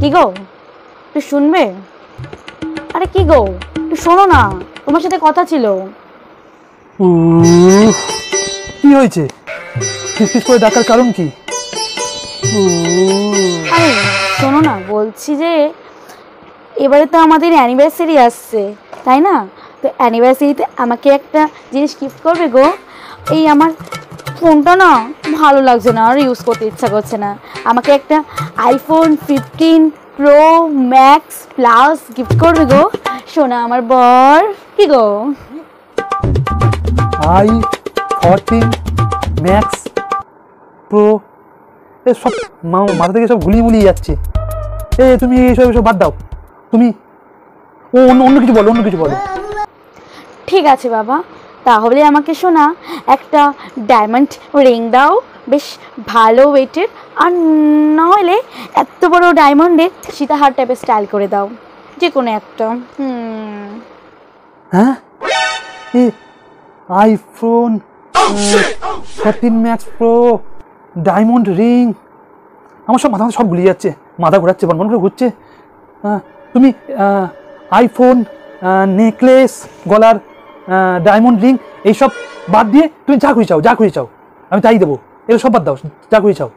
কি গো, একটু শুনবে? আরে কি গো, একটু শোনো না, তোমার সাথে কথা ছিল। কি হয়েছে? ফিসফিস করে ডাকার কারণ কি? আরে শোনো না, বলছি যে এবারে তো আমাদের অ্যানিভার্সারি আসছে, তাই না? তো অ্যানিভার্সারিতে আমাকে একটা জিনিস গিফট করবে গো। এই আমার ফোনটা না ভালো লাগছে না, আর ইউজ করতে ইচ্ছা করছে না। আমাকে একটা iPhone 15 pro max plus gift করবে গো সোনা আমার বর। কি গো? i14 ম্যাক্স প্রো সব মাথা থেকে সব গুলিয়ে যাচ্ছে। তুমি এসব বাদ দাও। তুমি অন্য কিছু বলো, অন্য কিছু বলো। ঠিক আছে বাবা, তাহলে আমাকে শোনা একটা ডায়মন্ড রিং দাও, বেশ ভালো ওয়েটের, আর না হলে এত বড় ডায়মন্ডের সীতাহার টাইপের স্টাইল করে দাও, যে কোনো একটা। হ্যাঁ, iPhone 14 max pro diamond ring, আমার সব মাথা সব গুলিয়ে যাচ্ছে, মাথা ঘোরাচ্ছে, বনবন করে ঘুরছে। তুমি আইফোন নেকলেস, গলার ডায়মন্ড রিং, এইসব বাদ দিয়ে তুমি যা খুঁজে চাও, যা খুঁজে চাও আমি তাই দেবো। এগুলো সব বাদ দাও, যা খুঁজে চাও।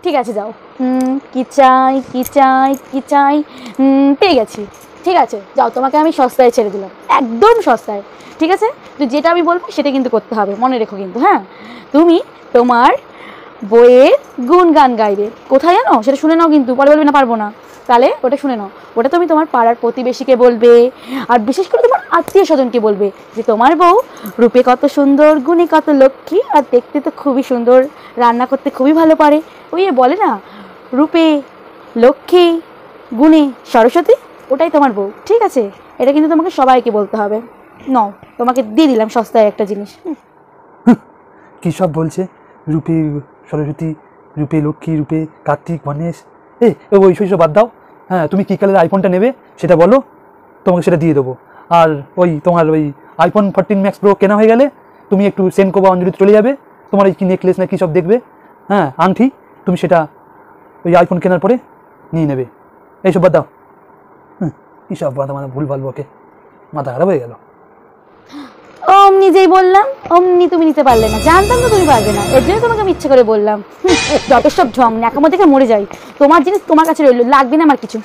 ঠিক আছে যাও। কি চাই কি চাই কি চাই, পেয়ে গেছি। ঠিক আছে যাও, তোমাকে আমি সস্তায় ছেড়ে দিলাম, একদম সস্তায়। ঠিক আছে, তো যেটা আমি বলবো সেটা কিন্তু করতে হবে, মনে রেখো কিন্তু। হ্যাঁ, তুমি তোমার বইয়ের গুণগান গাইবে। কোথায় জানো? সেটা শুনে নাও কিন্তু, পরে বলবে না পারবো না। তাহলে ওটা শুনে নাও। ওটা তুমি তোমার পাড়ার প্রতিবেশীকে বলবে, আর বিশেষ করে তোমার আত্মীয় স্বজনকে বলবে যে তোমার বউ রূপে কত সুন্দর, গুণে কত লক্ষ্মী, আর দেখতে তো খুবই সুন্দর, রান্না করতে খুবই ভালো পারে। ওই বলে না, রূপে লক্ষ্মী, গুণে সরস্বতী, ওটাই তোমার বউ। ঠিক আছে, এটা কিন্তু তোমাকে সবাইকে বলতে হবে। নাও, তোমাকে দিয়ে দিলাম সস্তায় একটা জিনিস। কী সব বলছে? রূপে সরস্বতী, রূপে লক্ষ্মী, রূপে কার্তিক, গণেশ, ওই সব বাদ দাও। হ্যাঁ, তুমি কী কালারের আইফোনটা নেবে সেটা বলো, তোমাকে সেটা দিয়ে দেবো। আর ওই তোমার ওই আইফোন 14 ম্যাক্স প্রো কেনা হয়ে গেলে তুমি একটু সেনকো বা অঞ্জলিতে চলে যাবে, তোমার ওই কি নেকলেস না কী সব দেখবে, হ্যাঁ আংটি, তুমি সেটা ওই আইফোন কেনার পরে নিয়ে নেবে। এইসব বাদ দাও। কী সব বাদ, মানে ভুল ভালবো, ওকে মাথা খারাপ হয়ে গেল। অমনি যেই বললাম অমনি তুমি নিতে পারলে না, জানতাম তো তুমি পারবে না, এর জন্য তোমাকে আমি ইচ্ছে করে বললাম। যত সব ঢং ন্যাকামো দেখে মরে যাই। তোমার জিনিস তোমার কাছে রইলো, লাগবে না আমার কিছু।